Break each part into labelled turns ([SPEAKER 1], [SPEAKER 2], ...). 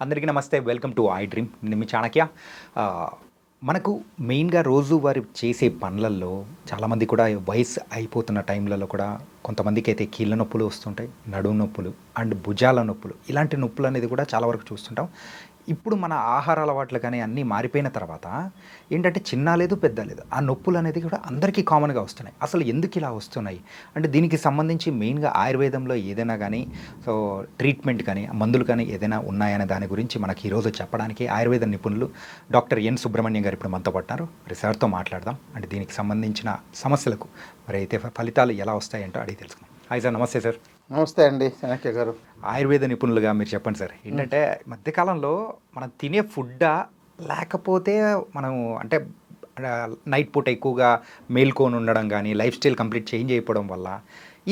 [SPEAKER 1] అందరికీ నమస్తే, welcome to I dream. నేను మీ చాణక్య. మనకు మెయిన్గా రోజువారీ చేసే పనులలో చాలామంది కూడా వయసు అయిపోతున్న టైంలలో కూడా కొంతమందికి అయితే కీళ్ళ నొప్పులు వస్తుంటాయి, నడుము నొప్పులు అండ్ భుజాల నొప్పులు, ఇలాంటి నొప్పులు అనేది కూడా చాలా వరకు చూస్తుంటాం. ఇప్పుడు మన ఆహార అలవాట్లు కానీ అన్నీ మారిపోయిన తర్వాత ఏంటంటే చిన్న లేదు పెద్ద లేదు, ఆ నొప్పులు అనేది కూడా అందరికీ కామన్గా వస్తున్నాయి. అసలు ఎందుకు ఇలా వస్తున్నాయి అంటే దీనికి సంబంధించి మెయిన్గా ఆయుర్వేదంలో ఏదైనా కానీ ట్రీట్మెంట్ కానీ మందులు కానీ ఏదైనా ఉన్నాయనే దాని గురించి మనకి ఈరోజు చెప్పడానికి ఆయుర్వేద నిపుణులు డాక్టర్ ఎన్ సుబ్రహ్మణ్యం గారు ఇప్పుడు మనతో పట్టారు. మరి సార్తో మాట్లాడదాం. అంటే దీనికి సంబంధించిన సమస్యలకు మరి అయితే ఫలితాలు ఎలా వస్తాయంటో అడిగి తెలుసుకుందాం. హాయ్ సార్, నమస్తే సార్.
[SPEAKER 2] నమస్తే అండి చాణక్య గారు.
[SPEAKER 1] ఆయుర్వేద నిపుణులుగా మీరు చెప్పండి సార్, ఏంటంటే మధ్యకాలంలో మనం తినే ఫుడ్డా లేకపోతే మనం అంటే నైట్ పూట ఎక్కువగా మేల్కొని ఉండడం కానీ లైఫ్ స్టైల్ కంప్లీట్ చేంజ్ అయిపోవడం వల్ల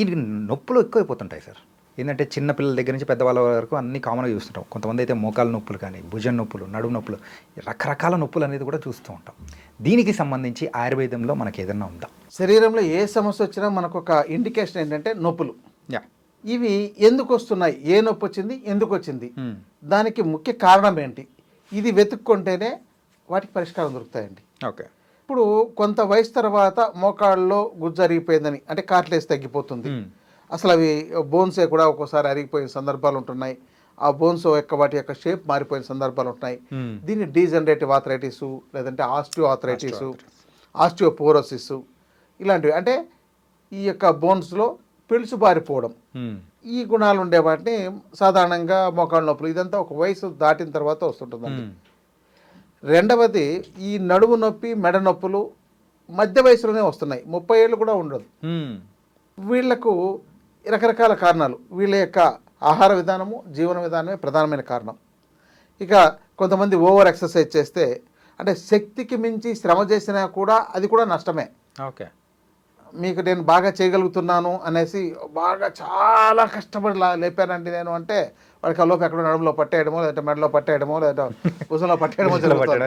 [SPEAKER 1] ఈ నొప్పులు ఎక్కువైపోతుంటాయి సార్. ఏంటంటే చిన్నపిల్లల దగ్గర నుంచి పెద్దవాళ్ళ వరకు అన్నీ కామన్గా చూస్తుంటాం. కొంతమంది అయితే మోకాల నొప్పులు కానీ భుజం నొప్పులు, నడుము నొప్పులు, రకరకాల నొప్పులు అనేది కూడా చూస్తూ ఉంటాం. దీనికి సంబంధించి ఆయుర్వేదంలో మనకి ఏదైనా ఉందా?
[SPEAKER 2] శరీరంలో ఏ సమస్య వచ్చినా మనకు ఒక ఇండికేషన్ ఏంటంటే నొప్పులు. ఇవి ఎందుకు వస్తున్నాయి, ఏ నొప్పి వచ్చింది, ఎందుకు వచ్చింది, దానికి ముఖ్య కారణం ఏంటి, ఇది వెతుక్కుంటేనే వాటికి పరిష్కారం దొరుకుతాయండి.
[SPEAKER 1] ఓకే.
[SPEAKER 2] ఇప్పుడు కొంత వయసు తర్వాత మోకాళ్ళలో గుజ్జు అరిగిపోయిందని అంటే కార్ట్లేజ్ తగ్గిపోతుంది. అసలు అవి బోన్సే కూడా ఒక్కోసారి అరిగిపోయిన సందర్భాలు ఉంటున్నాయి. ఆ బోన్స్ వాటి యొక్క షేప్ మారిపోయిన సందర్భాలు ఉంటున్నాయి. దీన్ని డీజనరేటివ్ ఆర్థరైటిస్, లేదంటే ఆస్టియో ఆర్థరైటిస్, ఆస్టియోపోరోసిస్, ఇలాంటివి అంటే ఈ యొక్క బోన్స్లో పిలుసు బారిపోవడం, ఈ గుణాలు ఉండే వాటిని సాధారణంగా మోకాళ్ళ నొప్పులు, ఇదంతా ఒక వయసు దాటిన తర్వాత వస్తుంటుందండి. రెండవది ఈ నడుము నొప్పి, మెడ నొప్పులు మధ్య వయసులోనే వస్తున్నాయి, 30 ఏళ్ళు కూడా ఉండదు. వీళ్లకు రకరకాల కారణాలు, వీళ్ళ యొక్క ఆహార విధానము, జీవన విధానమే ప్రధానమైన కారణం. ఇక కొంతమంది ఓవర్ ఎక్సర్సైజ్ చేస్తే అంటే శక్తికి మించి శ్రమ చేసినా కూడా అది కూడా నష్టమే.
[SPEAKER 1] ఓకే.
[SPEAKER 2] మీకు నేను బాగా చేయగలుగుతున్నాను అనేసి బాగా చాలా కష్టపడి లేపానండి నేను అంటే వాడికి అల్లోపు ఎక్కడో నడుములో పట్టేయడమో, లేదంటే మెడలో పట్టేయడమో, లేదా భుజంలో పట్టేయడమో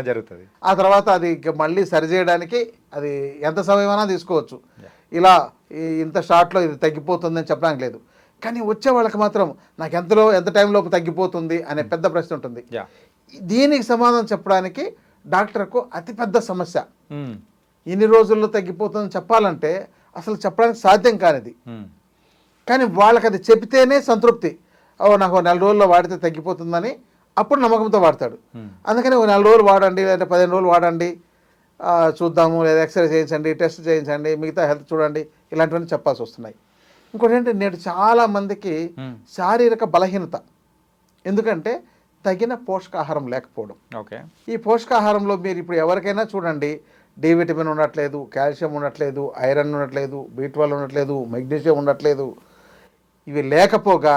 [SPEAKER 2] జరుగుతుంది. ఆ తర్వాత అది మళ్ళీ సరిచేయడానికి అది ఎంత సమయమైనా తీసుకోవచ్చు. ఇలా ఇంత షార్ట్లో ఇది తగ్గిపోతుందని చెప్పడానికి లేదు. కానీ వచ్చే వాళ్ళకి మాత్రం నాకు ఎంత టైంలోపు తగ్గిపోతుంది అనే పెద్ద ప్రశ్న ఉంటుంది. దీనికి సమాధానం చెప్పడానికి డాక్టర్కు అతిపెద్ద సమస్య. ఇన్ని రోజుల్లో తగ్గిపోతుందని చెప్పాలంటే అసలు చెప్పడానికి సాధ్యం కానిది. కానీ వాళ్ళకి అది చెబితేనే సంతృప్తి. నాకు 4 రోజుల్లో వాడితే తగ్గిపోతుందని అప్పుడు నమ్మకంతో వాడతాడు. అందుకని 4 రోజులు వాడండి, లేదా 15 రోజులు వాడండి, చూద్దాము, లేదా ఎక్స్రే చేయించండి, టెస్ట్ చేయించండి, మిగతా హెల్త్ చూడండి, ఇలాంటివన్నీ చెప్పాల్సి వస్తున్నాయి. ఇంకోటి ఏంటంటే నేడు చాలామందికి శారీరక బలహీనత, ఎందుకంటే తగిన పోషకాహారం లేకపోవడం.
[SPEAKER 1] ఓకే. ఈ
[SPEAKER 2] పోషకాహారంలో మీరు ఇప్పుడు ఎవరికైనా చూడండి, డి విటమిన్ ఉండట్లేదు, కాల్షియం ఉండట్లేదు, ఐరన్ ఉండట్లేదు, B12 ఉండట్లేదు, మెగ్నీషియం ఉండట్లేదు. ఇవి లేకపోగా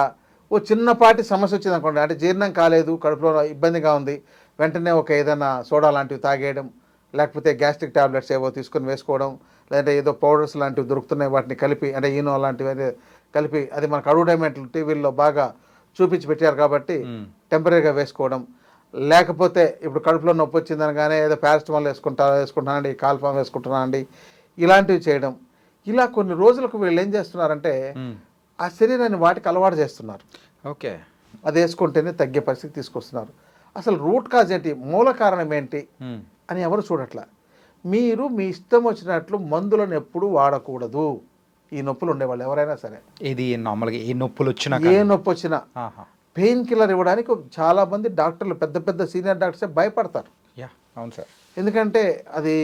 [SPEAKER 2] ఓ చిన్నపాటి సమస్య వచ్చింది అనుకోండి, అంటే జీర్ణం కాలేదు, కడుపులో ఇబ్బందిగా ఉంది, వెంటనే ఒక ఏదైనా సోడా లాంటివి తాగేయడం, లేకపోతే గ్యాస్ట్రిక్ టాబ్లెట్స్ ఏవో తీసుకొని వేసుకోవడం, లేదంటే ఏదో పౌడర్స్ లాంటివి దొరుకుతున్నాయి వాటిని కలిపి, అంటే ఈనో లాంటివి కలిపి, అది మనకు అడ్వర్టైజ్మెంట్లు టీవీల్లో బాగా చూపించి పెట్టారు కాబట్టి టెంపరీగా వేసుకోవడం, లేకపోతే ఇప్పుడు కడుపులో నొప్పి వచ్చిందనగానే ఏదో పారాసిటమాల్ వేసుకుంటానండి, కాల్ఫామ్ వేసుకుంటున్నానండి, ఇలాంటివి చేయడం. ఇలా కొన్ని రోజులకు వీళ్ళు ఏం చేస్తున్నారంటే ఆ శరీరాన్ని వాటికి అలవాటు చేస్తున్నారు.
[SPEAKER 1] ఓకే.
[SPEAKER 2] అది వేసుకుంటేనే తగ్గే పరిస్థితి తీసుకొస్తున్నారు. అసలు రూట్ కాజ్ ఏంటి, మూల కారణం ఏంటి అని ఎవరు చూడట్లా. మీరు మీ ఇష్టం వచ్చినట్లు మందులను ఎప్పుడు వాడకూడదు. ఈ నొప్పులు ఉండేవాళ్ళు ఎవరైనా సరే,
[SPEAKER 1] ఇది నార్మల్గా ఏ నొప్పి వచ్చినా
[SPEAKER 2] పెయిన్ కిల్లర్ ఇవ్వడానికి చాలామంది డాక్టర్లు, పెద్ద పెద్ద సీనియర్ డాక్టర్సే భయపడతారు.
[SPEAKER 1] అవును సార్.
[SPEAKER 2] ఎందుకంటే అది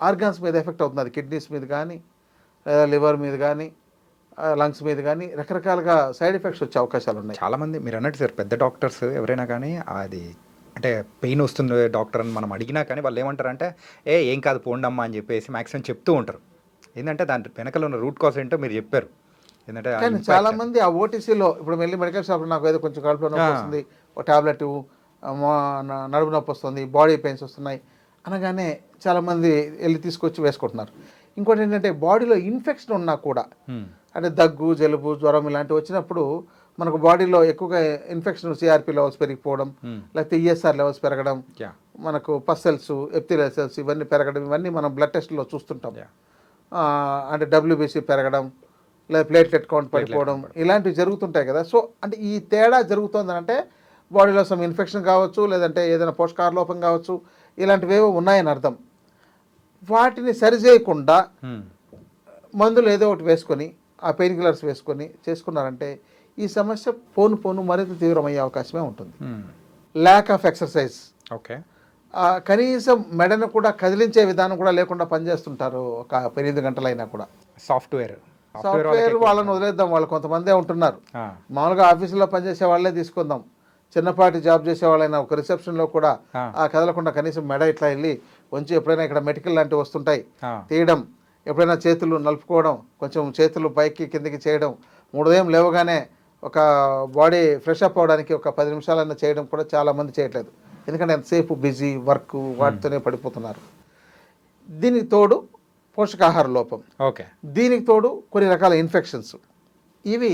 [SPEAKER 2] ఆర్గాన్స్ మీద ఎఫెక్ట్ అవుతుంది. అది కిడ్నీస్ మీద కానీ, లివర్ మీద కానీ, లంగ్స్ మీద కానీ రకరకాలుగా సైడ్ ఎఫెక్ట్స్ వచ్చే అవకాశాలు ఉన్నాయి.
[SPEAKER 1] చాలామంది మీరు అన్నట్టు సార్, పెద్ద డాక్టర్స్ ఎవరైనా కానీ అది అంటే పెయిన్ వస్తుంది డాక్టర్ అని మనం అడిగినా కానీ వాళ్ళు ఏమంటారంటే ఏం కాదు పోండమ్మా అని చెప్పేసి మ్యాక్సిమం చెప్తూ ఉంటారు. ఏంటంటే దాని వెనకాల ఉన్న రూట్ కాజ్ ఏంటో మీరు చెప్పారు. ఏంటంటే
[SPEAKER 2] కానీ చాలామంది ఆ ఓటీసీలో ఇప్పుడు వెళ్ళి మెడికల్ షాప్లో నాకు ఏదో కొంచెం కడుపులో నొప్పి వస్తుంది, ఒక టాబ్లెట్, నడుము నొప్పి వస్తుంది, బాడీ పెయిన్స్ వస్తున్నాయి అనగానే చాలామంది వెళ్ళి తీసుకొచ్చి వేసుకుంటున్నారు. ఇంకోటి ఏంటంటే బాడీలో ఇన్ఫెక్షన్ ఉన్నా కూడా, అంటే దగ్గు, జలుబు, జ్వరం ఇలాంటివి వచ్చినప్పుడు మనకు బాడీలో ఎక్కువగా ఇన్ఫెక్షన్, సిఆర్పి లెవెల్స్ పెరిగిపోవడం, లేకపోతే ఈఎస్ఆర్ లెవెల్స్ పెరగడం, మనకు పస్ సెల్స్, ఎపిథెలియల్ సెల్స్ ఇవన్నీ పెరగడం, ఇవన్నీ మనం బ్లడ్ టెస్ట్లో చూస్తుంటాం. అంటే WBC పెరగడం, లేదా ప్లేట్లెట్ కౌంట్ పడిపోవడం ఇలాంటివి జరుగుతుంటాయి కదా. సో అంటే ఈ తేడా జరుగుతుందంటే బాడీలో సమ్ ఇన్ఫెక్షన్ కావచ్చు, లేదంటే ఏదైనా పోషకాహార లోపం కావచ్చు, ఇలాంటివి ఏవో ఉన్నాయని అర్థం. వాటిని సరిచేయకుండా మందులు ఏదో ఒకటి వేసుకొని ఆ పెయిన్ కిల్లర్స్ వేసుకొని చేసుకున్నారంటే ఈ సమస్య పోను మరింత తీవ్రమయ్యే అవకాశమే ఉంటుంది. ల్యాక్ ఆఫ్ ఎక్సర్సైజ్,
[SPEAKER 1] ఓకే,
[SPEAKER 2] కనీసం మెడను కూడా కదిలించే విధానం కూడా లేకుండా పనిచేస్తుంటారు ఒక 8 గంటలైనా కూడా.
[SPEAKER 1] సాఫ్ట్వేర్
[SPEAKER 2] వాళ్ళని వదిలేద్దాం, వాళ్ళు కొంతమందే ఉంటున్నారు. మామూలుగా ఆఫీసులో పనిచేసే వాళ్ళే తీసుకుందాం, చిన్నపాటి జాబ్ చేసే వాళ్ళైనా ఒక రిసెప్షన్లో కూడా కదలకుండా కనీసం మెడ ఇట్లా వెళ్ళి కొంచెం ఎప్పుడైనా ఇక్కడ మెడికల్ లాంటివి వస్తుంటాయి తీయడం, ఎప్పుడైనా చేతులు నలుపుకోవడం, కొంచెం చేతులు పైకి కిందికి చేయడం, ఉదయం లేవగానే ఒక బాడీ ఫ్రెష్ అప్ అవడానికి ఒక 10 నిమిషాలైనా చేయడం కూడా చాలామంది చేయట్లేదు. ఎందుకంటే ఎంతసేపు బిజీ వర్క్ వాటితోనే పడిపోతున్నారు. దీనికి తోడు పోషకాహార లోపం,
[SPEAKER 1] ఓకే,
[SPEAKER 2] దీనికి తోడు కొన్ని రకాల ఇన్ఫెక్షన్స్, ఇవి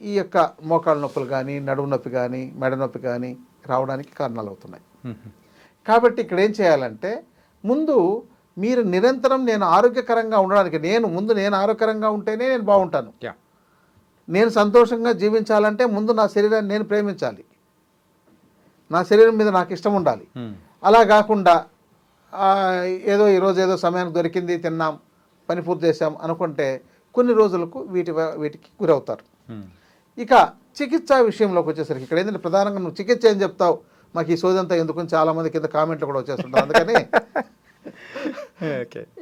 [SPEAKER 2] ఈ యొక్క మోకాళ్ళ నొప్పులు కానీ, నడుము నొప్పి కానీ, మెడ నొప్పి కానీ రావడానికి కారణాలు అవుతున్నాయి. కాబట్టి ఇక్కడ ఏం చేయాలంటే ముందు మీరు నిరంతరం నేను ఆరోగ్యకరంగా ఉండడానికి నేను ఆరోగ్యకరంగా ఉంటేనే నేను బాగుంటాను. నేను సంతోషంగా జీవించాలంటే ముందు నా శరీరాన్ని నేను ప్రేమించాలి, నా శరీరం మీద నాకు ఇష్టం ఉండాలి. అలా కాకుండా ఏదో ఈరోజు ఏదో సమయానికి దొరికింది తిన్నాం పని పూర్తి చేసాం అనుకుంటే కొన్ని రోజులకు వీటికి గురవుతారు. ఇక చికిత్స విషయంలోకి వచ్చేసరికి ఇక్కడ ఏంటంటే ప్రధానంగా నువ్వు చికిత్స ఏం చెప్తావు, మాకు ఈ సోదంతా ఎందుకు చాలామంది కింద కామెంట్లు కూడా వచ్చేస్తుంటారు. అందుకని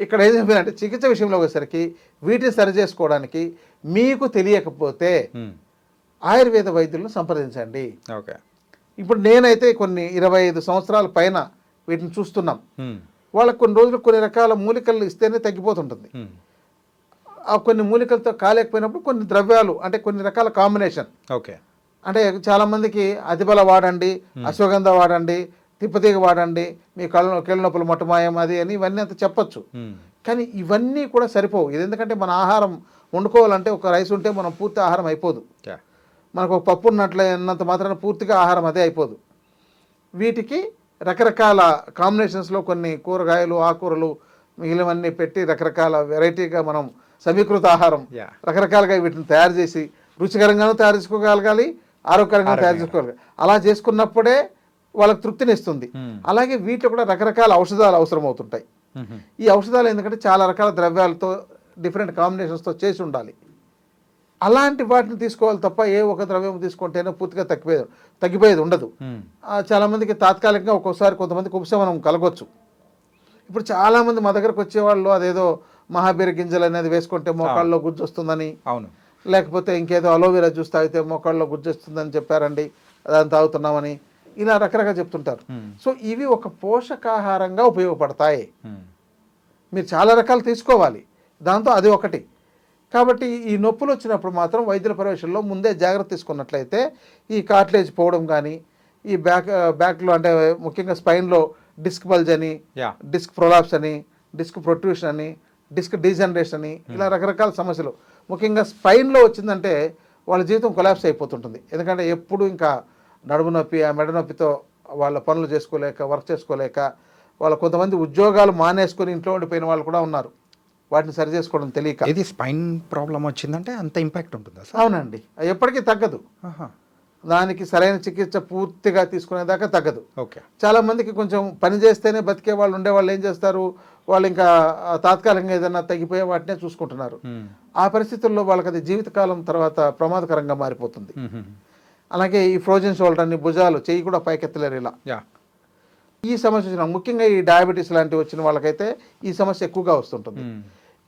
[SPEAKER 2] ఇక్కడ ఏం చెప్పినంటే చికిత్స విషయంలో వచ్చేసరికి వీటిని సరి చేసుకోవడానికి మీకు తెలియకపోతే ఆయుర్వేద వైద్యులను సంప్రదించండి. ఇప్పుడు నేనైతే కొన్ని 25 సంవత్సరాల పైన వీటిని చూస్తున్నాం. వాళ్ళకు కొన్ని రోజులు కొన్ని రకాల మూలికలు ఇస్తేనే తగ్గిపోతుంటుంది. ఆ కొన్ని మూలికలతో కాలేకపోయినప్పుడు కొన్ని ద్రవ్యాలు అంటే కొన్ని రకాల కాంబినేషన్, ఓకే, అంటే చాలామందికి అతిబల వాడండి, అశ్వగంధ వాడండి, తిప్పతీగ వాడండి, మీ కీళ్ళ నొప్పులు మొట్టమాయం అది అని ఇవన్నీ అంత చెప్పచ్చు. కానీ ఇవన్నీ కూడా సరిపోవు. ఇది ఎందుకంటే మన ఆహారం వండుకోవాలంటే ఒక రైస్ ఉంటే మనం పూర్తి ఆహారం అయిపోదు. మనకు ఒక పప్పు ఉన్నంత మాత్రాన పూర్తిగా ఆహారం అదే అయిపోదు. వీటికి రకరకాల కాంబినేషన్స్లో కొన్ని కూరగాయలు, ఆకుకూరలు మిగిలినవన్నీ పెట్టి రకరకాల వెరైటీగా మనం సమీకృత ఆహారం రకరకాలుగా వీటిని తయారు చేసి రుచికరంగానూ తయారు చేసుకోగలగాలి, ఆరోగ్యకరంగా తయారు చేసుకోగలగాలి. అలా చేసుకున్నప్పుడే వాళ్ళకి తృప్తినిస్తుంది. అలాగే వీటిలో కూడా రకరకాల ఔషధాలు అవసరం అవుతుంటాయి. ఈ ఔషధాలు ఎందుకంటే చాలా రకాల ద్రవ్యాలతో డిఫరెంట్ కాంబినేషన్స్తో చేసి ఉండాలి. అలాంటి వాటిని తీసుకోవాలి తప్ప ఏ ఒక ద్రవ్యం తీసుకుంటేనే పూర్తిగా తగ్గిపోయేది ఉండదు. చాలామందికి తాత్కాలికంగా ఒక్కోసారి కొంతమందికి ఉపశమనం కలగొచ్చు. ఇప్పుడు చాలామంది మా దగ్గరకు వచ్చేవాళ్ళు అదేదో మహాబీర గింజలు అనేది వేసుకుంటే మోకాళ్ళలో గుజ్జు వస్తుందని, అవును, లేకపోతే ఇంకేదో అలోవెరా జ్యూస్ తాగితే మోకాళ్ళలో గుజ్జు వస్తుందని చెప్పారండి, అదంతా తాగుతున్నామని ఇలా రకరకాల చెప్తుంటారు. సో ఇవి ఒక పోషకాహారంగా ఉపయోగపడతాయి. మీరు చాలా రకాలు తీసుకోవాలి, దాంతో అది ఒకటి. కాబట్టి ఈ నొప్పులు వచ్చినప్పుడు మాత్రం వైద్యుల పర్యవేక్షణలో ముందే జాగ్రత్త తీసుకున్నట్లయితే ఈ కార్టిలేజ్ పోవడం కానీ, ఈ బ్యాక్లో అంటే ముఖ్యంగా స్పైన్లో డిస్క్ బల్జ్ అని, డిస్క్ ప్రొలాప్స్ అని, డిస్క్ ప్రొట్రూషన్ అని, డిస్క్ డీజనరేషన్ అని, ఇలా రకరకాల సమస్యలు ముఖ్యంగా స్పైన్లో వచ్చిందంటే వాళ్ళ జీవితం కొలాప్స్ అయిపోతుంటుంది. ఎందుకంటే ఎప్పుడు ఇంకా నడుము నొప్పి, ఆ మెడ నొప్పితో వాళ్ళ పనులు చేసుకోలేక, వర్క్ చేసుకోలేక, వాళ్ళ కొంతమంది ఉద్యోగాలు మానేసుకొని ఇంట్లో ఉండిపోయిన వాళ్ళు కూడా ఉన్నారు. వాటిని సరి చేసుకోవడం తెలియక.
[SPEAKER 1] ఇది స్పైన్ ప్రాబ్లం వచ్చిందంటే అంత ఇంపాక్ట్ ఉంటుందా?
[SPEAKER 2] అవునండి, ఎప్పటికీ తగ్గదు. దానికి సరైన చికిత్స పూర్తిగా తీసుకునేదాకా తగ్గదు.
[SPEAKER 1] ఓకే,
[SPEAKER 2] చాలా మందికి కొంచెం పని చేస్తేనే బతికే వాళ్ళు ఉండేవాళ్ళు ఏం చేస్తారు, వాళ్ళు ఇంకా తాత్కాలికంగా ఏదైనా తగ్గిపోయే వాటినే చూసుకుంటున్నారు. ఆ పరిస్థితుల్లో వాళ్ళకి అది జీవితకాలం తర్వాత ప్రమాదకరంగా మారిపోతుంది. అలాగే ఈ ఫ్రోజన్ షోల్డర్ అన్ని భుజాలు చెయ్యి కూడా పైకెత్తలేరు. ఇలా ఈ సమస్య వచ్చిన ముఖ్యంగా ఈ డయాబెటీస్ లాంటివి వచ్చిన వాళ్ళకైతే ఈ సమస్య ఎక్కువగా వస్తుంటుంది.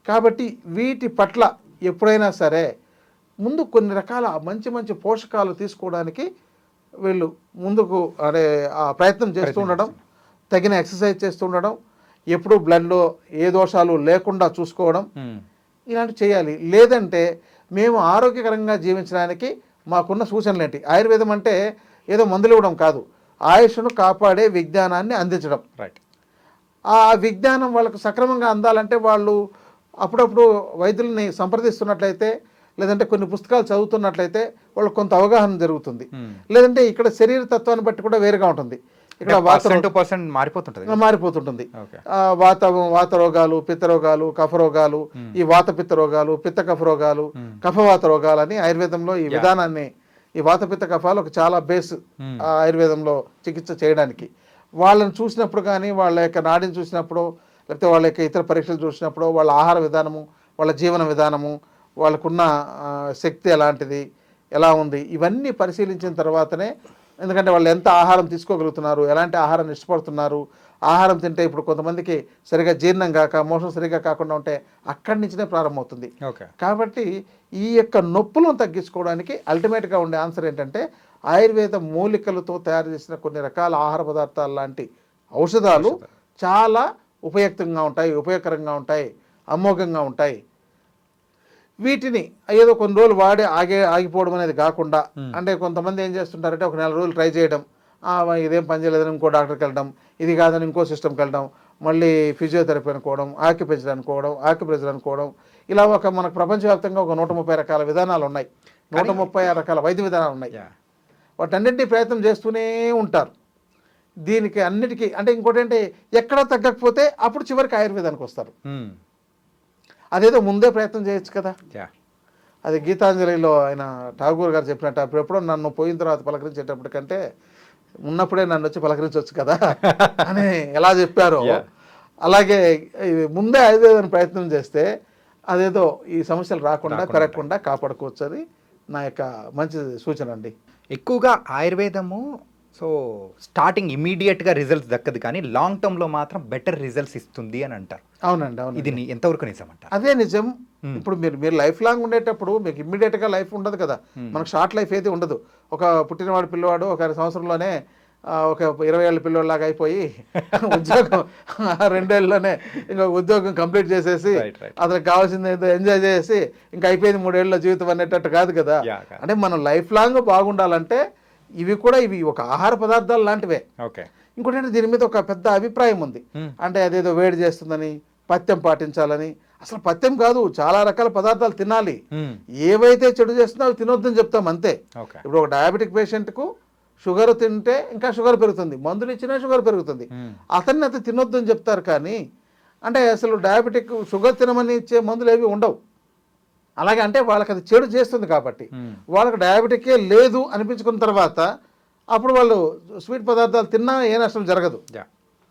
[SPEAKER 2] కాబట్టి వీటి పట్ల ఎప్పుడైనా సరే ముందు కొన్ని రకాల మంచి మంచి పోషకాలు తీసుకోవడానికి వీళ్ళు ముందుకు ప్రయత్నం చేస్తూ ఉండడం, తగిన ఎక్సర్సైజ్ చేస్తూ ఉండడం, ఎప్పుడూ బ్లడ్లో ఏ దోషాలు లేకుండా చూసుకోవడం, ఇలాంటివి చేయాలి. లేదంటే మేము ఆరోగ్యకరంగా జీవించడానికి మాకున్న సూచనలు ఏంటి? ఆయుర్వేదం అంటే ఏదో మందులు ఇవ్వడం కాదు, ఆయుష్ను కాపాడే విజ్ఞానాన్ని అందించడం.
[SPEAKER 1] రైట్.
[SPEAKER 2] ఆ విజ్ఞానం వాళ్ళకు సక్రమంగా అందాలంటే వాళ్ళు అప్పుడప్పుడు వైద్యుల్ని సంప్రదిస్తున్నట్లయితే, లేదంటే కొన్ని పుస్తకాలు చదువుతున్నట్లయితే వాళ్ళకు కొంత అవగాహన జరుగుతుంది. లేదంటే ఇక్కడ శరీర తత్వాన్ని బట్టి కూడా వేరుగా ఉంటుంది. ఇక్కడ వాత
[SPEAKER 1] టు పర్సెంట్ మారిపోతుంటుంది.
[SPEAKER 2] మారిపోతుంటుంది.
[SPEAKER 1] ఓకే.
[SPEAKER 2] వాత రోగాలు, పిత్త రోగాలు, కఫ రోగాలు, ఈ వాత పిత్త రోగాలు, పిత్త కఫ రోగాలు, కఫవాత రోగాలు అని ఆయుర్వేదంలో ఈ విధానాన్ని, ఈ వాత పిత్త కఫాలు ఒక చాలా బేస్ ఆయుర్వేదంలో చికిత్స చేయడానికి. వాళ్ళని చూసినప్పుడు కానీ, వాళ్ళ యొక్క నాడిని చూసినప్పుడు, లేకపోతే వాళ్ళ యొక్క ఇతర పరీక్షలు చూసినప్పుడు, వాళ్ళ ఆహార విధానము, వాళ్ళ జీవన విధానము, వాళ్ళకున్న శక్తి ఎలాంటిది, ఎలా ఉంది, ఇవన్నీ పరిశీలించిన తర్వాతనే, ఎందుకంటే వాళ్ళు ఎంత ఆహారం తీసుకోగలుగుతున్నారు, ఎలాంటి ఆహారాన్ని ఇష్టపడుతున్నారు, ఆహారం తింటే ఇప్పుడు కొంతమందికి సరిగా జీర్ణం కాక, మోషన్ సరిగా కాకుండా ఉంటే అక్కడి నుంచినే ప్రారంభమవుతుంది.
[SPEAKER 1] ఓకే.
[SPEAKER 2] కాబట్టి ఈ యొక్క నొప్పులను తగ్గించుకోవడానికి అల్టిమేట్గా ఉండే ఆన్సర్ ఏంటంటే ఆయుర్వేద మూలికలతో తయారు చేసిన కొన్ని రకాల ఆహార పదార్థాలు లాంటి ఔషధాలు చాలా ఉపయుక్తంగా ఉంటాయి, ఉపయోగకరంగా ఉంటాయి, అమోఘంగా ఉంటాయి. వీటిని ఏదో కొన్ని రోజులు వాడి ఆగిపోవడం అనేది కాకుండా, అంటే కొంతమంది ఏం చేస్తుంటారంటే ఒక 4 రోజులు ట్రై చేయడం, ఇదేం పని చేయలేదని ఇంకో డాక్టర్కి వెళ్ళడం, ఇది కాదని ఇంకో సిస్టమ్కి వెళ్ళడం, మళ్ళీ ఫిజియోథెరపీ అనుకోవడం, ఆక్యుప్రెషర్ అనుకోవడం, ఇలా మనకు ప్రపంచవ్యాప్తంగా ఒక 130 రకాల విధానాలు ఉన్నాయి, 136 రకాల వైద్య విధానాలు ఉన్నాయి. వాటన్నింటినీ ప్రయత్నం చేస్తూనే ఉంటారు. దీనికి అన్నిటికీ అంటే ఇంకోటి అంటే ఎక్కడ తగ్గకపోతే అప్పుడు చివరికి ఆయుర్వేదానికి వస్తారు. అదేదో ముందే ప్రయత్నం చేయొచ్చు కదా. అది గీతాంజలిలో ఆయన ఠాగూర్ గారు చెప్పినట్టు, అప్పుడెప్పుడో నన్ను పోయిన తర్వాత పలకరించేటప్పటికంటే ఉన్నప్పుడే నన్ను వచ్చి పలకరించవచ్చు కదా అని ఎలా చెప్పారో, అలాగే ముందే ఆయుర్వేదాన్ని ప్రయత్నం చేస్తే అదేదో ఈ సమస్యలు రాకుండా పెరగకుండా కాపాడుకోవచ్చు. అది నా యొక్క మంచి సూచన అండి.
[SPEAKER 1] ఎక్కువగా ఆయుర్వేదము స్టార్టింగ్ ఇమీడియట్గా రిజల్ట్స్ దక్కదు, కానీ లాంగ్ టర్మ్లో మాత్రం బెటర్ రిజల్ట్స్ ఇస్తుంది అని అంటారు.
[SPEAKER 2] అవునండి, అవును.
[SPEAKER 1] ఇది ఎంతవరకు నిజం అంటారు?
[SPEAKER 2] అదే నిజం. ఇప్పుడు మీరు లైఫ్ లాంగ్ ఉండేటప్పుడు మీకు ఇమ్మీడియట్గా లైఫ్ ఉండదు కదా, మనకు షార్ట్ లైఫ్ ఏది ఉండదు. ఒక పుట్టినవాడు పిల్లవాడు ఒక సంవత్సరంలోనే ఒక 20 ఏళ్ళ పిల్లవాడిలాగా అయిపోయి ఉద్యోగం 2 ఏళ్ళలోనే ఇంకా ఉద్యోగం కంప్లీట్ చేసేసి అతనికి కావాల్సింది ఏదో ఎంజాయ్ చేసి ఇంకా అయిపోయింది 3 ఏళ్ళలో జీవితం అనేటట్టు కాదు కదా. అంటే మనం లైఫ్ లాంగ్ బాగుండాలంటే ఇవి ఒక ఆహార పదార్థాలు లాంటివే. ఇంకోటి అంటే దీని మీద ఒక పెద్ద అభిప్రాయం ఉంది. అంటే అదేదో వేడి చేస్తుందని, పథ్యం పాటించాలని. అసలు పథ్యం కాదు, చాలా రకాల పదార్థాలు తినాలి. ఏవైతే చెడు చేస్తుందో అవి తినొద్దని చెప్తాం అంతే. ఇప్పుడు ఒక డయాబెటిక్ పేషెంట్కు షుగర్ తింటే ఇంకా షుగర్ పెరుగుతుంది, మందులు ఇచ్చినా షుగర్ పెరుగుతుంది, అతన్ని అయితే తినొద్దని చెప్తారు. కానీ అంటే అసలు డయాబెటిక్ షుగర్ తినమని ఇచ్చే మందులు ఏవి ఉండవు. అలాగే అంటే వాళ్ళకి అది చెడు చేస్తుంది కాబట్టి వాళ్ళకి డయాబెటికే లేదు అనిపించుకున్న తర్వాత అప్పుడు వాళ్ళు స్వీట్ పదార్థాలు తిన్నా ఏ నష్టం జరగదు.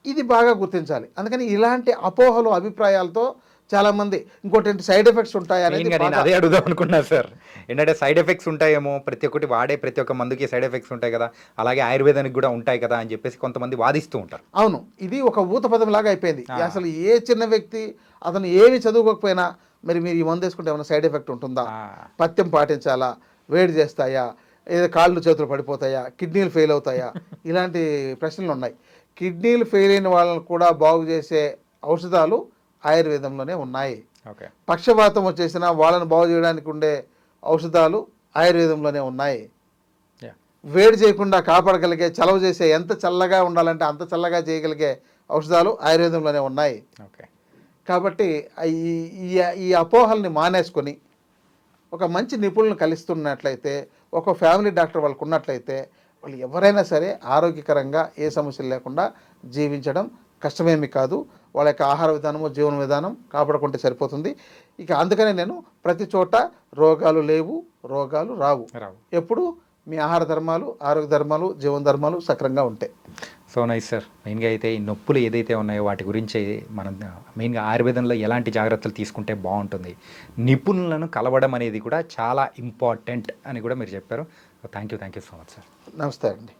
[SPEAKER 2] ఇది బాగా గుర్తించాలి. అందుకని ఇలాంటి అపోహలు, అభిప్రాయాలతో చాలామంది ఇంకోటి ఏంటి సైడ్ ఎఫెక్ట్స్ ఉంటాయి అనేది
[SPEAKER 1] అదే అడుగుదాం అనుకున్నా సార్. ఏంటంటే సైడ్ ఎఫెక్ట్స్ ఉంటాయేమో, ప్రతి ఒక్కటి వాడే ప్రతి ఒక్క మందుకి సైడ్ ఎఫెక్ట్స్ ఉంటాయి కదా, అలాగే ఆయుర్వేదానికి కూడా ఉంటాయి కదా అని చెప్పేసి కొంతమంది వాదిస్తూ ఉంటారు.
[SPEAKER 2] అవును, ఇది ఒక ఊత పదం లాగా అయిపోయింది. అసలు ఏ చిన్న వ్యక్తి అతను ఏమి చదువుకోకపోయినా మీరు ఈ మందు వేసుకుంటే ఏమైనా సైడ్ ఎఫెక్ట్ ఉంటుందా, పథ్యం పాటించాలా, వేడి చేస్తాయా, ఏదో కాళ్ళు చేతులు పడిపోతాయా, కిడ్నీలు ఫెయిల్ అవుతాయా, ఇలాంటి ప్రశ్నలు ఉన్నాయి. కిడ్నీలు ఫెయిల్ అయిన వాళ్ళని కూడా బాగు చేసే ఔషధాలు ఆయుర్వేదంలోనే ఉన్నాయి. పక్షవాతం వచ్చేసినా వాళ్ళని బాగు చేయడానికి ఉండే ఔషధాలు ఆయుర్వేదంలోనే ఉన్నాయి. వేడి చేయకుండా కాపాడగలిగే, చలవ చేసే, ఎంత చల్లగా ఉండాలంటే అంత చల్లగా చేయగలిగే ఔషధాలు ఆయుర్వేదంలోనే ఉన్నాయి. కాబట్టి ఈ అపోహల్ని మానేసుకొని ఒక మంచి నిపుణులను కలిస్తున్నట్లయితే, ఒక ఫ్యామిలీ డాక్టర్ వాళ్ళకు ఉన్నట్లయితే, వాళ్ళు ఎవరైనా సరే ఆరోగ్యకరంగా ఏ సమస్యలు లేకుండా జీవించడం కష్టమేమి కాదు. వాళ్ళ యొక్క ఆహార విధానము, జీవన విధానం కాపాడుకుంటే సరిపోతుంది. ఇక అందుకనే నేను ప్రతి చోట రోగాలు లేవు, రోగాలు రావు. ఎప్పుడు మీ ఆహార ధర్మాలు, ఆరోగ్య ధర్మాలు, జీవన ధర్మాలు సక్రంగా ఉంటాయి.
[SPEAKER 1] So nice sir. మెయిన్గా అయితే ఈ నొప్పులు ఏదైతే ఉన్నాయో వాటి గురించి మనం మెయిన్గా ఆయుర్వేదంలో ఎలాంటి జాగ్రత్తలు తీసుకుంటే బాగుంటుంది, నిపుణులను కలవడం అనేది కూడా చాలా ఇంపార్టెంట్ అని కూడా మీరు చెప్పారు. Thank you so much sir.
[SPEAKER 2] నమస్తే అండి.